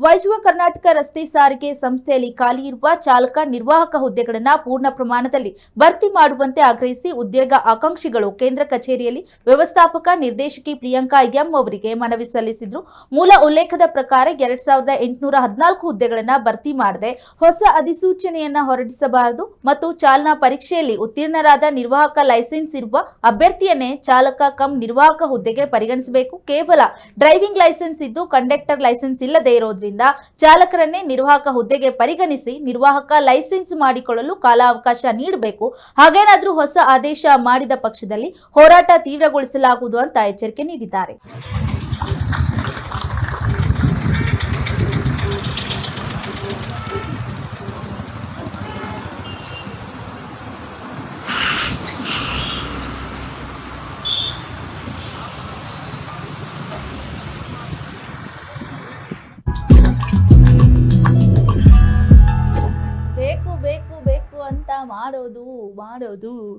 ವೈಜುವ ಕರ್ನಾಟಕ ರಸ್ತೆ ಸಾರಿಗೆ ಸಂಸ್ಥೆಯಲ್ಲಿ ಖಾಲಿ ಇರುವ ಚಾಲಕ ನಿರ್ವಾಹಕ ಹುದ್ದೆಗಳನ್ನು ಪೂರ್ಣ ಪ್ರಮಾಣದಲ್ಲಿ ಭರ್ತಿ ಮಾಡುವಂತೆ ಆಗ್ರಹಿಸಿ ಉದ್ಯೋಗ ಆಕಾಂಕ್ಷಿಗಳು ಕೇಂದ್ರ ಕಚೇರಿಯಲ್ಲಿ ವ್ಯವಸ್ಥಾಪಕ ನಿರ್ದೇಶಕಿ ಪ್ರಿಯಾಂಕಾ ಎಂ ಅವರಿಗೆ ಮನವಿ ಸಲ್ಲಿಸಿದ್ರು. ಮೂಲ ಉಲ್ಲೇಖದ ಪ್ರಕಾರ 2814 ಹುದ್ದೆಗಳನ್ನು ಭರ್ತಿ ಮಾಡದೆ ಹೊಸ ಅಧಿಸೂಚನೆಯನ್ನ ಹೊರಡಿಸಬಾರದು ಮತ್ತು ಚಾಲನಾ ಪರೀಕ್ಷೆಯಲ್ಲಿ ಉತ್ತೀರ್ಣರಾದ ನಿರ್ವಾಹಕ ಲೈಸೆನ್ಸ್ ಇರುವ ಅಭ್ಯರ್ಥಿಯನ್ನೇ ಚಾಲಕ ಕಂ ನಿರ್ವಾಹಕ ಹುದ್ದೆಗೆ ಪರಿಗಣಿಸಬೇಕು. ಕೇವಲ ಡ್ರೈವಿಂಗ್ ಲೈಸೆನ್ಸ್ ಇದ್ದು ಕಂಡಕ್ಟರ್ ಲೈಸೆನ್ಸ್ ಇಲ್ಲದೆ ಇರೋದ್ರಿಂದ ಚಾಲಕರನ್ನೇ ನಿರ್ವಾಹಕ ಹುದ್ದೆಗೆ ಪರಿಗಣಿಸಿ ನಿರ್ವಾಹಕ ಲೈಸೆನ್ಸ್ ಮಾಡಿಕೊಳ್ಳಲು ಕಾಲಾವಕಾಶ ನೀಡಬೇಕು. ಹಾಗೇನಾದರೂ ಹೊಸ ಆದೇಶ ಮಾಡಿದ ಪಕ್ಷದಲ್ಲಿ ಹೋರಾಟ ತೀವ್ರಗೊಳಿಸಲಾಗುವುದು ಅಂತ ಎಚ್ಚರಿಕೆ ನೀಡಿದ್ದಾರೆ. ಬೇಕು ಬೇಕು ಬೇಕು ಅಂತ ಮಾಡೋದು